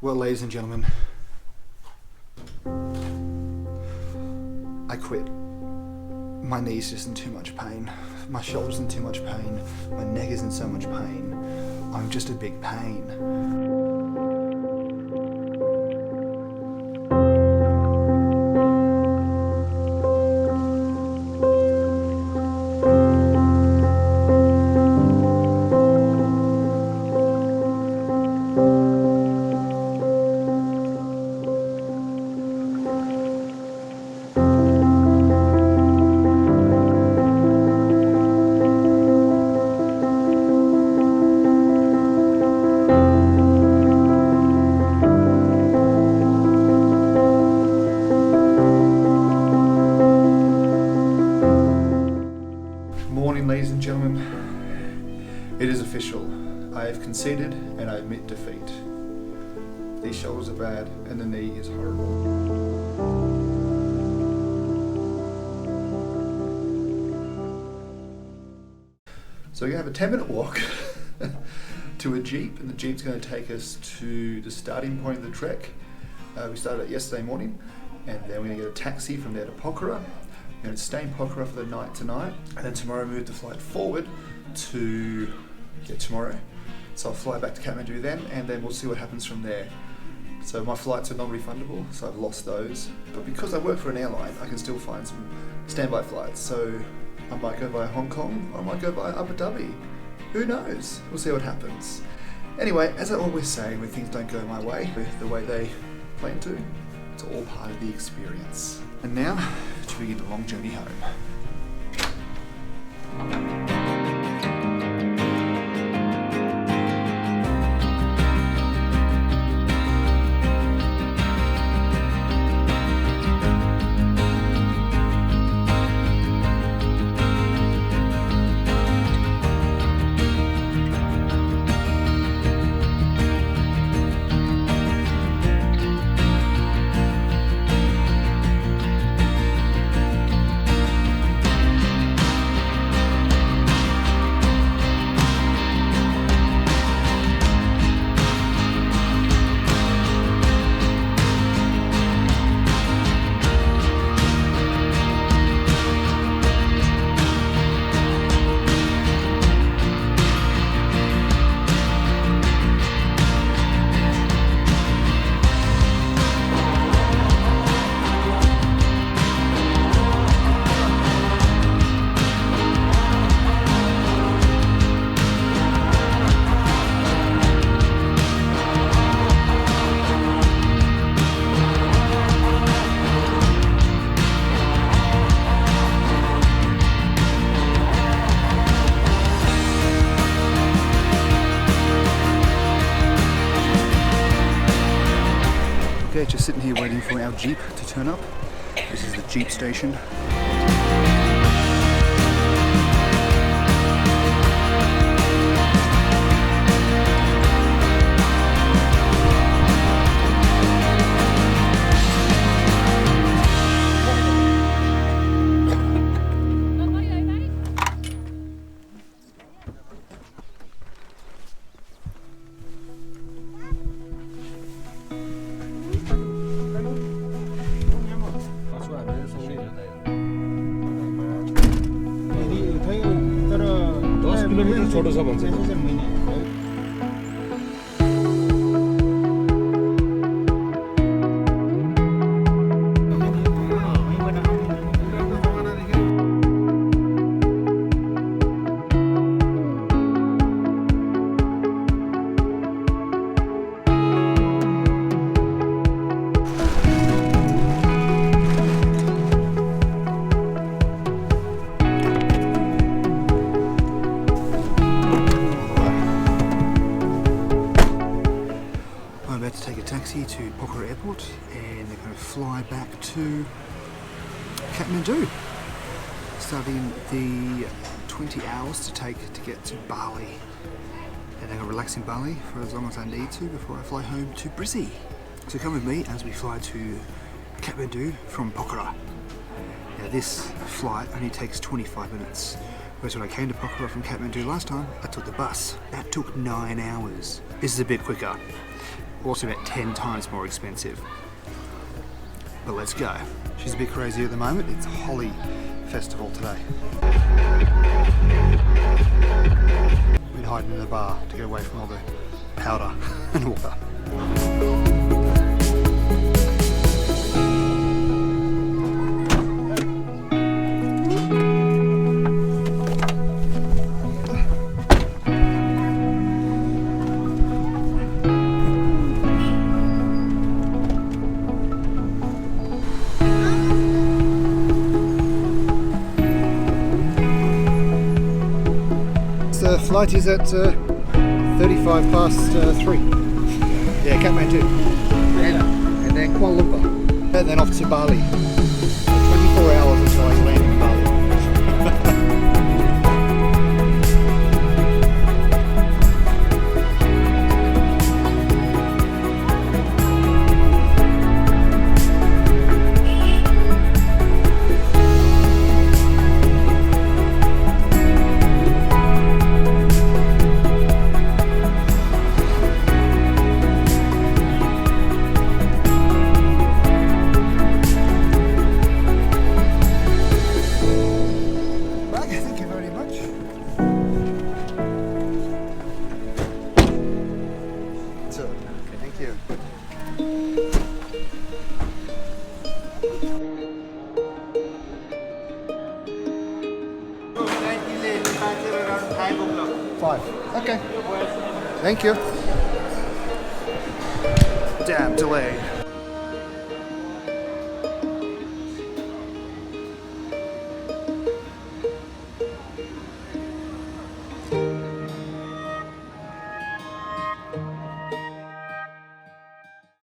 Well, ladies and gentlemen, I quit. My knee's just in too much pain. My shoulder's in too much pain. My neck is in so much pain. I'm just a big pain. Ladies and gentlemen, it is official. I have conceded and I admit defeat. These shoulders are bad and the knee is horrible. So we're going to have a 10-minute walk to a Jeep, and the Jeep's going to take us to the starting point of the trek. We started it yesterday morning, and then we're going to get a taxi from there to Pokhara. We're going to stay in Pokhara for the night tonight, and then tomorrow move the flight forward to tomorrow. So I'll fly back to Kathmandu then, and then we'll see what happens from there. So my flights are non-refundable, so I've lost those. But because I work for an airline, I can still find some standby flights. So I might go via Hong Kong, or I might go via Abu Dhabi. Who knows? We'll see what happens. Anyway, as I always say, when things don't go my way, the way they plan to, it's all part of the experience. And now, to begin the long journey home. Okay, just sitting here waiting for our Jeep to turn up. This is the Jeep station. छोटो छ भन्छ To Pokhara Airport, and they're going to fly back to Kathmandu, starting the 20 hours to take to get to Bali, and they're going to relax in Bali for as long as I need to before I fly home to Brizzy. So come with me as we fly to Kathmandu from Pokhara. Now this flight only takes 25 minutes, whereas when I came to Pokhara from Kathmandu last time, I took the bus. That took 9 hours. This is a bit quicker. also about 10 times more expensive. But let's go. She's a bit crazy at the moment. It's Holly Festival today. Been hiding in the bar to get away from all the powder and water. The flight is at 35 past 3. Yeah, Kathmandu. And then Kuala Lumpur. And then off to Bali. 24 hours until I land in Bali. Thank you very much. So, thank you. Five. Okay. Thank you. Damn, delayed.